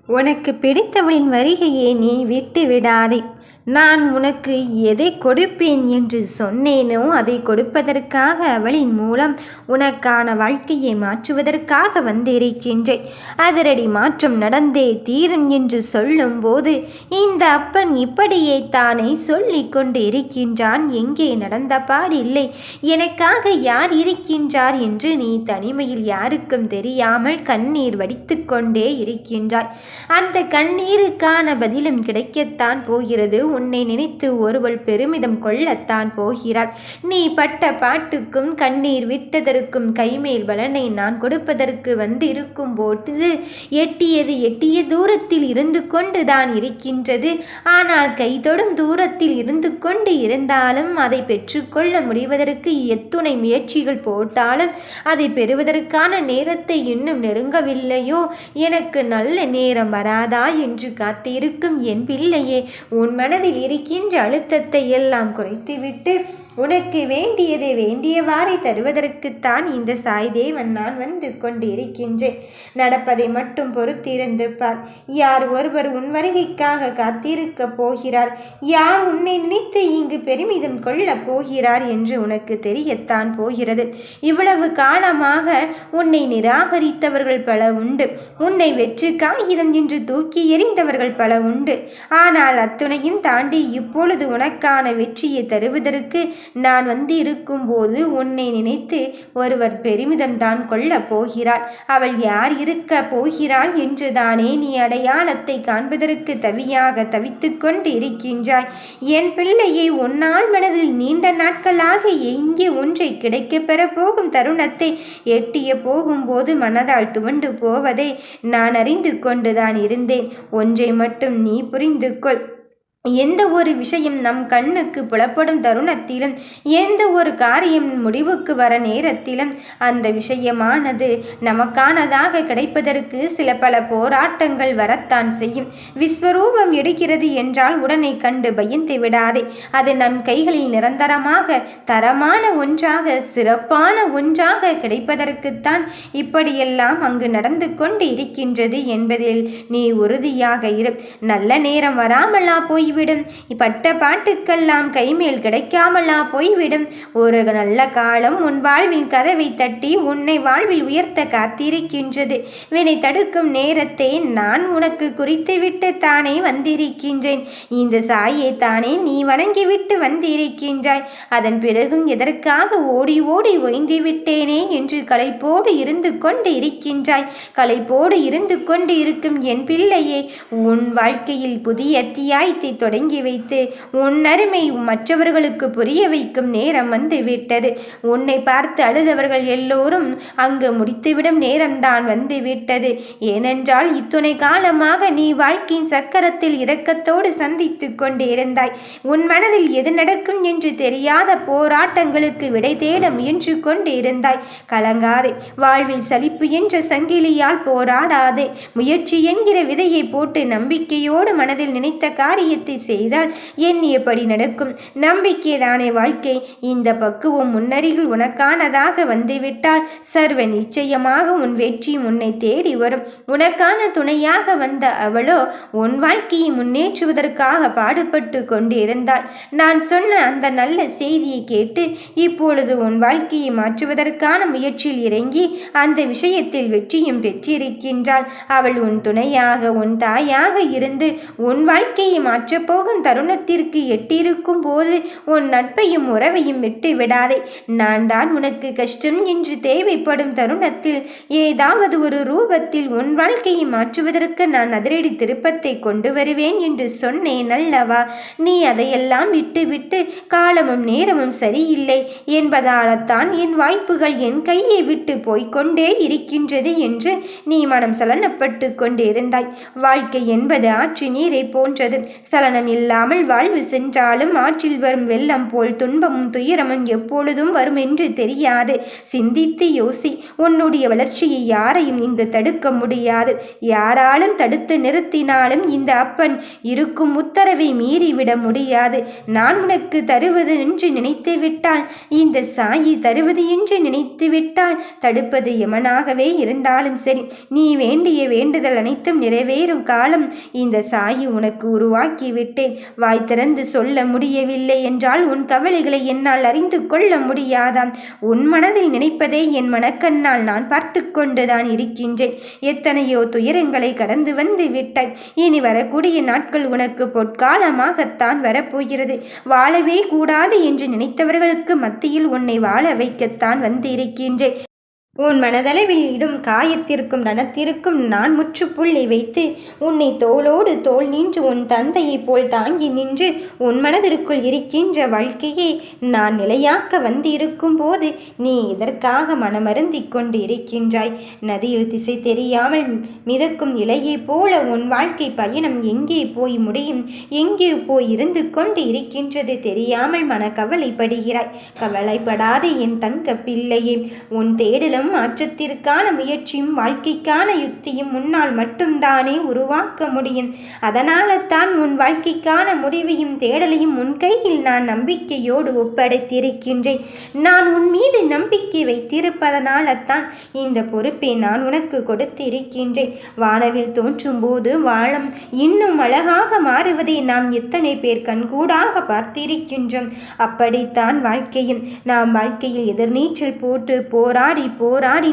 உனக்கு பிடித்தவளின் வருகையை நீ விட்டு விடாதே. நான் உனக்கு எதை கொடுப்பேன் என்று சொன்னேனோ அதை கொடுப்பதற்காக அவளின் மூலம் உனக்கான வாழ்க்கையை மாற்றுவதற்காக வந்திருக்கின்றேன். அதிரடி மாற்றம் நடந்தே தீரும் என்று சொல்லும்போது இந்த அப்பன் இப்படியே தானே சொல்லி கொண்டு இருக்கின்றான். எங்கே நடந்த பாடில்லை. எனக்காக யார் இருக்கின்றார் என்று நீ தனிமையில் யாருக்கும் தெரியாமல் கண்ணீர் வடித்து கொண்டே இருக்கின்றாய். அந்த கண்ணீருக்கான பதிலும் கிடைக்கத்தான் போகிறது. உன்னை நினைத்து ஒருவள் பெருமிதம் கொள்ளத்தான் போகிறாள். நீ பட்ட பாட்டுக்கும் கண்ணீர் விட்டதற்கும் கைமேல் பலனை நான் கொடுப்பதற்கு வந்து இருக்கும் போது எட்டிய தூரத்தில் இருந்து கொண்டு தான் இருக்கின்றது. ஆனால் கைதொடும் தூரத்தில் இருந்து கொண்டு இருந்தாலும் அதை பெற்றுக்கொள்ள முடிவதற்கு எத்துணை முயற்சிகள் போட்டாலும் அதை பெறுவதற்கான நேரத்தை இன்னும் நெருங்கவில்லையோ? எனக்கு நல்ல நேரம் வராதா என்று காத்திருக்கும் என் பிள்ளையே, உன் மனதில் இருக்கின்ற அழுத்தத்தை எல்லாம் குறைத்துவிட்டு உனக்கு வேண்டியதை வேண்டியவாறே தருவதற்குத்தான் இந்த சாய்தேவன் நான் வந்து கொண்டு இருக்கின்றேன். நடப்பதை மட்டும் பொறுத்திருந்து பார். யார் ஒருவர் உன் வருகைக்காக காத்திருக்க போகிறார், யார் உன்னை நினைத்து இங்கு பெருமிதம் கொள்ளப் போகிறார் என்று உனக்கு தெரியத்தான் போகிறது. இவ்வளவு காலமாக உன்னை நிராகரித்தவர்கள் பல உண்டு. உன்னை வெற்று காகிதம் என்று தூக்கி எறிந்தவர்கள் பல உண்டு. ஆனால் அத்துணையும் தாண்டி இப்பொழுது உனக்கான வெற்றியை தருவதற்கு நான் வந்து இருக்கும் போது உன்னை நினைத்து ஒருவர் பெருமிதம் தான் கொள்ளப் போகிறாள். அவள் யார் இருக்க போகிறாள் என்று தானே நீ அடையாளத்தை காண்பதற்கு தவித்து கொண்டு இருக்கின்றாய். என் பிள்ளையை உன்னால் மனதில் நீண்ட நாட்களாக எங்கே ஒன்றை கிடைக்க பெற போகும் தருணத்தை எட்டிய போகும்போது மனதால் துவண்டு போவதை நான் அறிந்து கொண்டுதான் இருந்தேன். ஒன்றை மட்டும் நீ புரிந்து கொள். எந்த ஒரு விஷயம் நம் கண்ணுக்கு புலப்படும் தருணத்திலும், எந்த ஒரு காரியம் முடிவுக்கு வர நேரத்திலும் அந்த விஷயமானது நமக்கானதாக கிடைப்பதற்கு சில பல போராட்டங்கள் வரத்தான் செய்யும். விஸ்வரூபம் எடுக்கிறது என்றால் உடனே கண்டு பயந்து விடாதே. அது நம் கைகளில் நிரந்தரமாக தரமான ஒன்றாக சிறப்பான ஒன்றாக கிடைப்பதற்குத்தான் இப்படியெல்லாம் அங்கு நடந்து கொண்டு இருக்கின்றது என்பதில் நீ உறுதியாக இரு. நல்ல நேரம் வராமலா போய்விடும். பட்ட பாட்டுக்கெல்லாம் கைமேல் கிடைக்காமலா போய்விடும். ஒரு நல்ல காலம் உன் வாழ்வில் கதவை தட்டி உன்னை வாழ்வில் உயர்த்த காத்திருக்கின்றது. வினை தடுக்கும் நேரத்தை நான் உனக்கு குறித்துவிட்டு தானே வந்திருக்கின்றேன். இந்த சாயை தானே நீ வணங்கிவிட்டு வந்திருக்கின்றாய். அதன் பிறகும் எதற்காக ஓடி ஓடி ஓய்ந்து விட்டேனே என்று களைப்போடு இருந்து கொண்டு இருக்கின்றாய். களைப்போடு இருந்து கொண்டு இருக்கும் என் பிள்ளையே, உன் வாழ்க்கையில் புதிய அத்தியாயத்தை தொடங்கி வைத்து உன் அருமை மற்றவர்களுக்கு புரிய வைக்கும் நேரம் வந்து விட்டது. உன்னை பார்த்து அழுதவர்கள் எல்லோரும் அங்கு முடித்துவிடும் நேரம்தான் வந்து விட்டது. ஏனென்றால் இத்துணை காலமாக நீ வாழ்க்கையின் சக்கரத்தில் இரக்கத்தோடு சந்தித்து கொண்டே இருந்தாய். உன் மனதில் எது நடக்கும் என்று தெரியாத போராட்டங்களுக்கு விடை தேட முயன்று கொண்டு இருந்தாய். கலங்காதே. வாழ்வில் சலிப்பு என்ற சங்கிலியால் போராடாதே. முயற்சி என்கிற விதையை போட்டு நம்பிக்கையோடு மனதில் நினைத்த காரியத்தை செய்தால் எண்ணியபடி நடக்கும். நம்பிக்கைதானே வாழ்க்கை. இந்த பக்குவம் முன்னருகில் உனக்கானதாக வந்துவிட்டால் சர்வ நிச்சயமாக உன் வெற்றி உன்னை தேடி வரும். உனக்கான துணையாக வந்த அவளோ உன் வாழ்க்கையை முன்னேற்றுவதற்காக பாடுபட்டு கொண்டு இருந்தாள். நான் சொன்ன அந்த நல்ல செய்தியை கேட்டு இப்பொழுது உன் வாழ்க்கையை மாற்றுவதற்கான முயற்சியில் இறங்கி அந்த விஷயத்தில் வெற்றியும் பெற்றிருக்கின்றாள். அவள் உன் துணையாக உன் தாயாக இருந்து உன் வாழ்க்கையை மாற்றப்போகும் தருணத்திற்கு எட்டிருக்கும் போது உன் நட்பையும் உறவையும் விட்டு விடாதே. நான் தான் உனக்கு கஷ்டம் என்று தேவைப்படும் தருணத்தில் ஏதாவது ஒரு ரூபத்தில் உன் வாழ்க்கையை மாற்றுவதற்கு நான் அதிரடி திருப்பத்தை கொண்டு வருவேன் என்று சொன்னேன் அல்லவா? நீ அதையெல்லாம் விட்டு காலமும் நேரமும் சரியில்லை என்பதால்தான் என் வாய்ப்புகள் என் கையை விட்டு போய்கொண்டே இருக்கின்றது என்று நீ மனம் சலனப்பட்டு கொண்டிருந்தாய். வாழ்க்கை என்பது ஆற்று நீரை போன்றது. சலன காரணம் இல்லாமல் வாழ்வு சென்றாலும் ஆற்றில் வரும் வெள்ளம் போல் துன்பமும் துயரமும் எப்பொழுதும் வரும் என்று தெரியாது. சிந்தித்து யோசி. உன்னுடைய வளர்ச்சியை யாரையும் இங்கு தடுக்க முடியாது. யாராலும் தடுத்து நிறுத்தினாலும் இந்த அப்பன் இருக்கும் உத்தரவை மீறிவிட முடியாது. நான் உனக்கு தருவது என்று நினைத்து விட்டால், இந்த சாயி தருவது என்று நினைத்து விட்டால், தடுப்பது யமனாகவே இருந்தாலும் சரி, நீ வேண்டிய வேண்டுதல் அனைத்தும் நிறைவேறும் காலம் இந்த சாயி உனக்கு உருவாக்கி விட்டேன். வாய் திறந்து சொல்ல முடியவில்லை என்றால் உன் கவலைகளை என்னால் அறிந்து கொள்ள முடியாதாம். உன் மனதில் நினைப்பதை என் மனக்கண்ணால் நான் பார்த்து கொண்டுதான் இருக்கின்றேன். எத்தனையோ துயரங்களை கடந்து வந்து விட்டாய். இனி வரக்கூடிய நாட்கள் உனக்கு பொற்காலமாகத்தான் வரப்போகிறது. வாழவே கூடாது என்று நினைத்தவர்களுக்கு மத்தியில் உன்னை வாழ வைக்கத்தான் வந்து இருக்கின்றேன். உன் மனதளவில் இடும் காயத்திற்கும் ரணத்திற்கும் நான் முற்றுப்புள்ளி வைத்து உன்னை தோளோடு தோள் நின்று உன் தந்தையைப் போல் தாங்கி நின்று உன் மனதிற்குள் இருக்கின்ற வாழ்க்கையை நான் நிலையாக்க வந்து இருக்கும் போது நீ இதற்காக மனமருந்தி கொண்டு இருக்கின்றாய். நதியில் திசை தெரியாமல் மிதக்கும் இலையைப் போல உன் வாழ்க்கை பயணம் எங்கே போய் முடியும், எங்கே போய் இருந்து கொண்டு இருக்கின்றது தெரியாமல் கவலைப்படுகிறாய். கவலைப்படாதே என் தங்க பிள்ளையே. உன் தேடலும் மாற்றத்திற்கான முயற்சியும் வாழ்க்கைக்கான யுக்தியும் முன்னால் மட்டும்தானே உருவாக்க முடியும். அதனால தான் உன் வாழ்க்கைக்கான முடிவையும் தேடலையும் உன் கையில் நான் நம்பிக்கையோடு ஒப்படைத்திருக்கின்றேன். நான் உன் மீது நம்பிக்கை வைத்திருப்பதனால தான் இந்த பொறுப்பை நான் உனக்கு கொடுத்திருக்கின்றேன். வானவில் தோன்றும் போது வானம் இன்னும் அழகாக மாறுவதை நாம் எத்தனை பேர் கண்கூடாக பார்த்திருக்கின்றோம். அப்படித்தான் வாழ்க்கையும். நாம் வாழ்க்கையில் எதிர்நீச்சல் போட்டு போராடி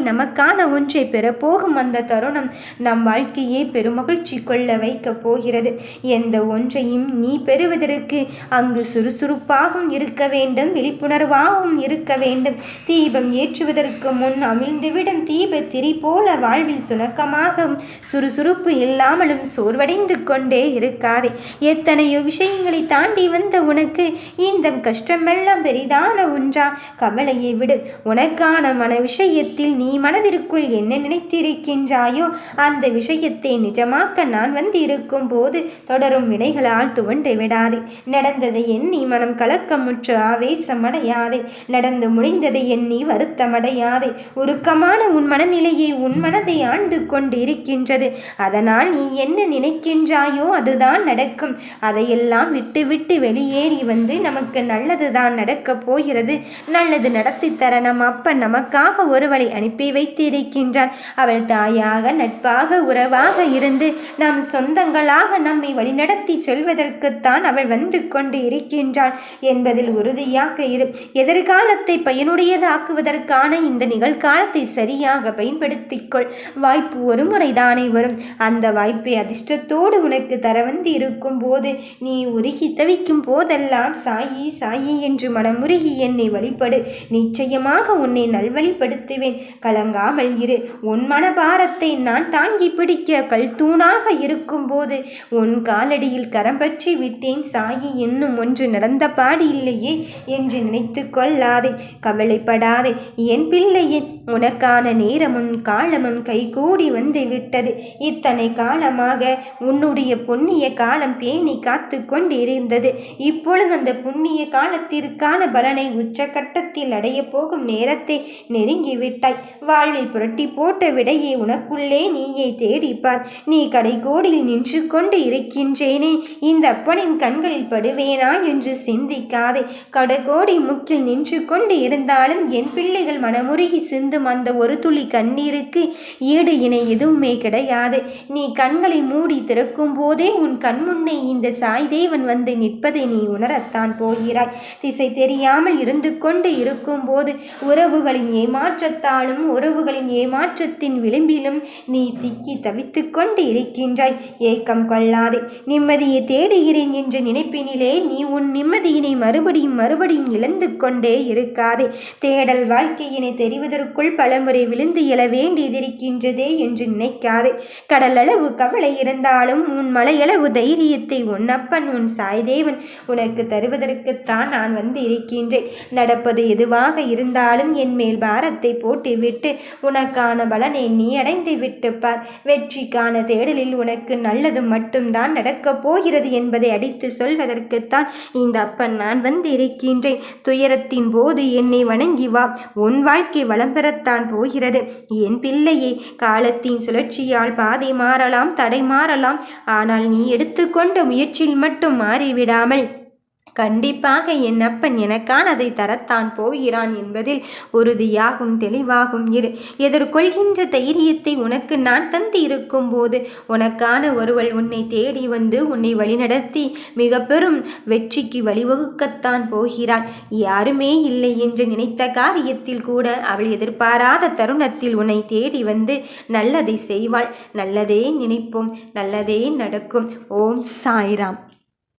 நமக்கான ஒன்றை பெறப்போகும் அந்த தருணம் நம் வாழ்க்கையை பெருமகிழ்ச்சி கொள்ள வைக்கப் போகிறது. எந்த ஒன்றையும் நீ பெறுவதற்கு அங்கு சுறுசுறுப்பாகவும் இருக்க வேண்டும், விழிப்புணர்வாகவும் இருக்க வேண்டும். தீபம் ஏற்றுவதற்கு முன் அமிழ்ந்துவிடும் தீப திரி போல வாழ்வில் சுணக்கமாகவும் சுறுசுறுப்பு இல்லாமலும் சோர்வடைந்து கொண்டே இருக்காதே. எத்தனையோ விஷயங்களை தாண்டி வந்த உனக்கு இந்த கஷ்டமெல்லாம் பெரிதான ஒன்றா? கவலையை விடு. உனக்கான மன விஷயத்தில் நீ மனதிற்குள் என்ன நினைத்திருக்கின்றாயோ அந்த விஷயத்தை நிஜமாக்க நான் வந்து இருக்கும் போது தொடரும் வினைகளால் துவண்டு விடாதே. நடந்ததை எண்ணி மனம் கலக்கமுற்று ஆவேசமடையாதே. நடந்து முடிந்ததை எண்ணி வருத்தமடையாதே. உருக்கமான உன் மனநிலையை உன் மனதை ஆண்டு கொண்டு இருக்கின்றது. அதனால் நீ என்ன நினைக்கின்றாயோ அதுதான் நடக்கும். அதையெல்லாம் விட்டு விட்டு வெளியேறி வந்து நமக்கு நல்லதுதான் நடக்கப் போகிறது. நல்லது நடத்தி தர நம் அப்பன் நமக்காக ஒருவளை அனுப்பி வைத்திருக்கின்றான். அவள் தாயாக, நட்பாக, உறவாக இருந்து நம் சொந்தங்களாக நம்மை வழிநடத்தி செல்வதற்குத்தான் அவள் வந்து கொண்டு இருக்கின்றாள் என்பதில் உறுதியாக இரு. எதிர்காலத்தை பயனுடையதாக்குவதற்கான இந்த நிகழ்காலத்தை சரியாக பயன்படுத்திக்கொள். வாய்ப்பு ஒரு முறைதானே வரும். அந்த வாய்ப்பை அதிர்ஷ்டத்தோடு உனக்கு தர வந்து இருக்கும் போது நீ உருகி தவிக்கும் போதெல்லாம் சாயி சாயி என்று மனமுருகி என்னை வழிபடு. நிச்சயமாக உன்னை நல்வழிப்படுத்துவேன். கலங்காமல் இரு. உன் மனபாரத்தை நான் தாங்கி பிடிக்க கல் தூணாக இருக்கும் போது உன் காலடியில் கரம் பற்றி விட்டேன். சாயி இன்னும் ஒன்று நடந்த பாடு இல்லையே என்று நினைத்து கொள்ளாதே. கவலைப்படாதே என் பிள்ளையே. உனக்கான நேரமும் காலமும் கைகூடி வந்து விட்டது. இத்தனை காலமாக உன்னுடைய புண்ணிய காலம் பேணி காத்து கொண்டிருந்தது. இப்பொழுது அந்த புண்ணிய காலத்திற்கான பலனை உச்சகட்டத்தில் அடைய போகும் நேரத்தை நெருங்கிவிட்டாய். வாழ்வில் புரட்டி போட்ட விடையை உனக்குள்ளே நீயே தேடிப்பார். நீ கடைகோடியில் நின்று கொண்டு இருக்கின்றேனே, இந்த அப்பனின் கண்களில் படுவேனா என்று சிந்திக்காதே. கடைகோடி முக்கில் நின்று கொண்டு இருந்தாலும் என் பிள்ளைகள் மனமுருகி சிந்தும் அந்த ஒரு துளி கண்ணீருக்கு ஈடு இணை எதுவுமே கிடையாது. நீ கண்களை மூடி திறக்கும் போதே உன் கண்முன்னே இந்த சாய் தேவன் வந்து நிற்பதை நீ உணரத்தான் போகிறாய். திசை தெரியாமல் இருந்து கொண்டு இருக்கும் போது உறவுகளின் ஏமாற்றத்தாலும் உறவுகளின் ஏமாற்றத்தின் விளிம்பிலும் நீ திக்கி தவித்து கொண்டு இருக்கின்றாய். ஏக்கம் கொள்ளாதே. நிம்மதியை தேடுகிறேன் என்ற நினைப்பினிலே நீ உன் நிம்மதியினை மறுபடியும் இழந்து கொண்டே இருக்காதே. தேடல் வாழ்க்கையினை தெரிவதற்குள் கடலுக்குள் பலமுறை விழுந்து எழ வேண்டியதிருக்கின்றதே என்று நினைக்காதே. கடலளவு கவலை இருந்தாலும் உன் மலையளவு தைரியத்தை உன் அப்பன் உன் சாய்தேவன் உனக்கு தருவதற்குத்தான் நான் வந்து இருக்கின்றேன். நடப்பது எதுவாக இருந்தாலும் என் மேல் பாரத்தை போட்டுவிட்டு உனக்கான பலனை நீ அடைந்து விட்டு பார். வெற்றிக்கான தேடலில் உனக்கு நல்லது மட்டும்தான் நடக்கப் போகிறது என்பதை அடித்து சொல்வதற்குத்தான் இந்த அப்பன் நான் வந்து இருக்கின்றேன். துயரத்தின் போது என்னை வணங்கி வா. உன் வாழ்க்கை வளம் பெறத்தான் போகிறது என் பிள்ளையே. காலத்தின் சுழற்சியால் பாதை மாறலாம், தடை மாறலாம். ஆனால் நீ எடுத்துக்கொண்ட முயற்சியில் மட்டும் மாறிவிடாமல் கண்டிப்பாக என் அப்பன் எனக்கானதை தரத்தான் போகிறான் என்பதில் உறுதியாகும் தெளிவாகும் இரு. எதிர்கொள்கின்ற தைரியத்தை உனக்கு நான் தந்து இருக்கும் போது உனக்கான ஒருவள் உன்னை தேடி வந்து உன்னை வழிநடத்தி மிக பெரும் வெற்றிக்கு வழிவகுக்கத்தான் போகிறாள். யாருமே இல்லை என்று நினைத்த காரியத்தில் கூட அவள் எதிர்பாராத தருணத்தில் உன்னை தேடி வந்து நல்லதை செய்வாள். நல்லதே நினைப்போம், நல்லதே நடக்கும். ஓம் சாய்ராம்.